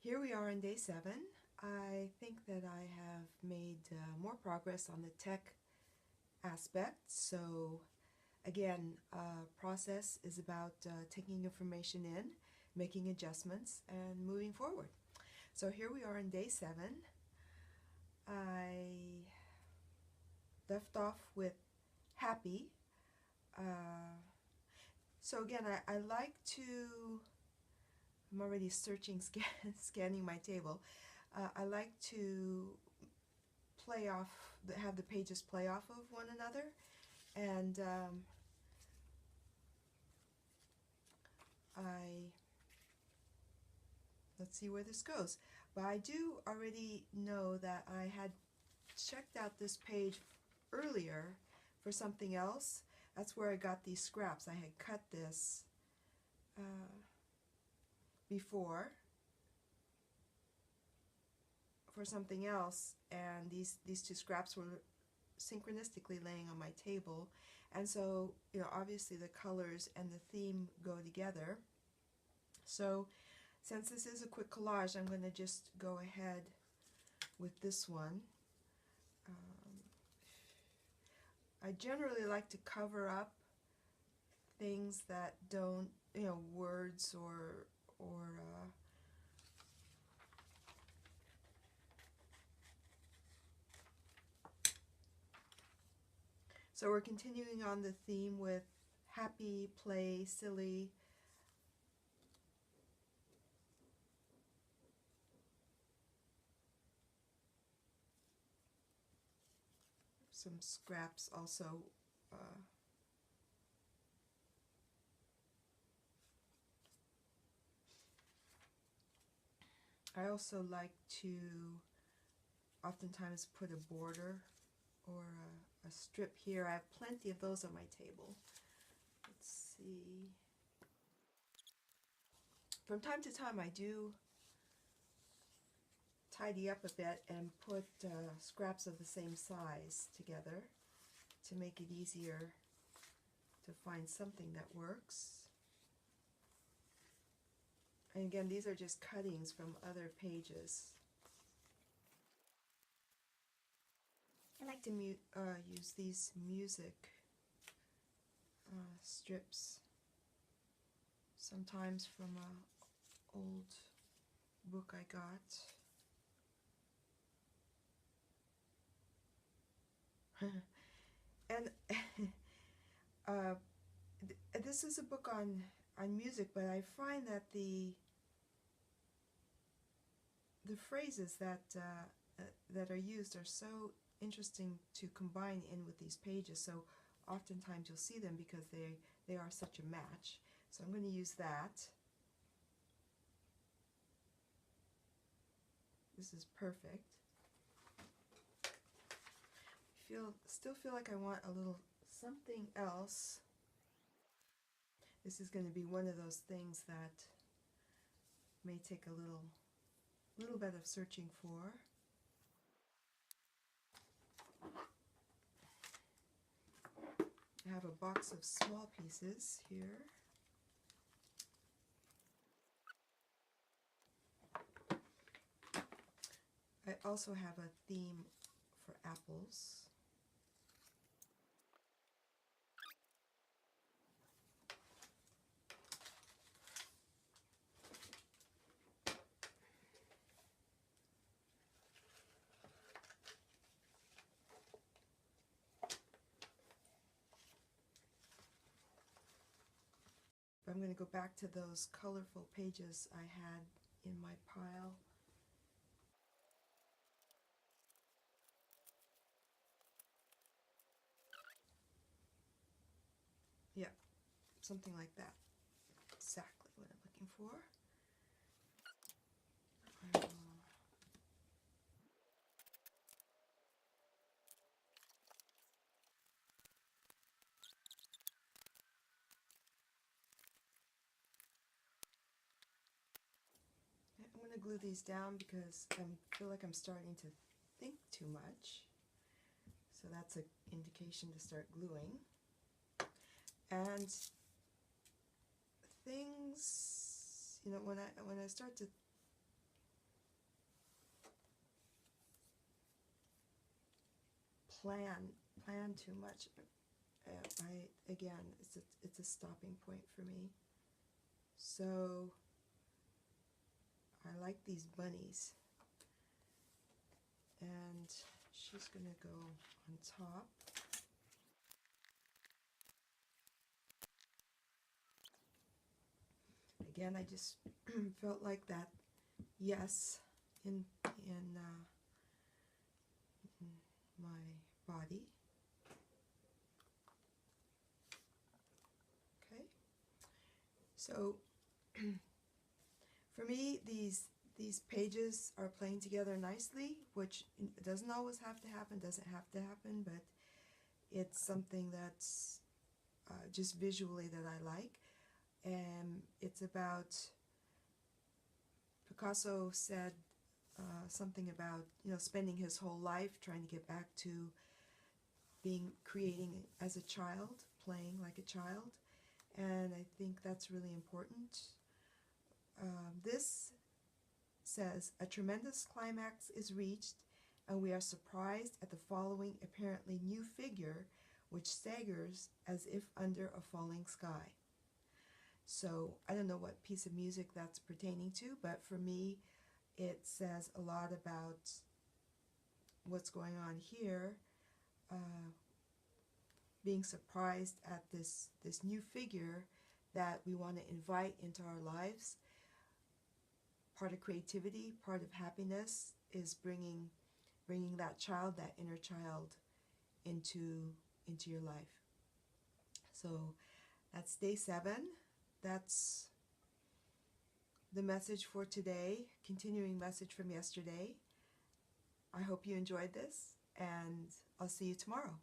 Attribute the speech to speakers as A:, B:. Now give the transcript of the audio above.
A: Here we are on day 7. I think that I have made more progress on the tech aspect. So again, process is about taking information in, making adjustments, and moving forward. So here we are on day 7. I left off with happy. So again, I like to, I'm already searching, scanning my table. I like to play off, have the pages play off of one another, and let's see where this goes. But I do already know that I had checked out this page earlier for something else. That's where I got these scraps. I had cut this before for something else, and these two scraps were synchronistically laying on my table, and so obviously the colors and the theme go together. So since this is a quick collage, I'm going to just go ahead with this one. I generally like to cover up things that don't, words or so we're continuing on the theme with happy, play, silly. Some scraps also. I also like to oftentimes put a border or a strip here. I have plenty of those on my table. Let's see. From time to time I do tidy up a bit and put scraps of the same size together to make it easier to find something that works. And again, these are just cuttings from other pages. I like to use these music strips, sometimes from an old book I got. And this is a book on music, but I find that the phrases that that are used are so interesting to combine in with these pages. So oftentimes you'll see them because they are such a match. So I'm going to use that. This is perfect. Still feel like I want a little something else. This is going to be one of those things that may take a little bit of searching for. I have a box of small pieces here. I also have a theme for apples. I'm going to go back to those colorful pages I had in my pile. Yeah, something like that. Exactly what I'm looking for. I'm going to glue these down because I feel like I'm starting to think too much. So that's an indication to start gluing. And things, when I start to plan too much. Again, it's a stopping point for me. So I like these bunnies, and she's gonna go on top. Again, I just felt like that yes in my body. Okay, so for me, these pages are playing together nicely, which doesn't always have to happen, doesn't have to happen, but it's something that's just visually that I like. And it's about, Picasso said something about, spending his whole life trying to get back to creating as a child, playing like a child, and I think that's really important. This says, a tremendous climax is reached, and we are surprised at the following apparently new figure, which staggers as if under a falling sky. So I don't know what piece of music that's pertaining to, but for me, it says a lot about what's going on here, being surprised at this new figure that we want to invite into our lives. Part of creativity, part of happiness is bringing that child, that inner child, into your life. So that's day 7. That's the message for today, continuing message from yesterday. I hope you enjoyed this, and I'll see you tomorrow.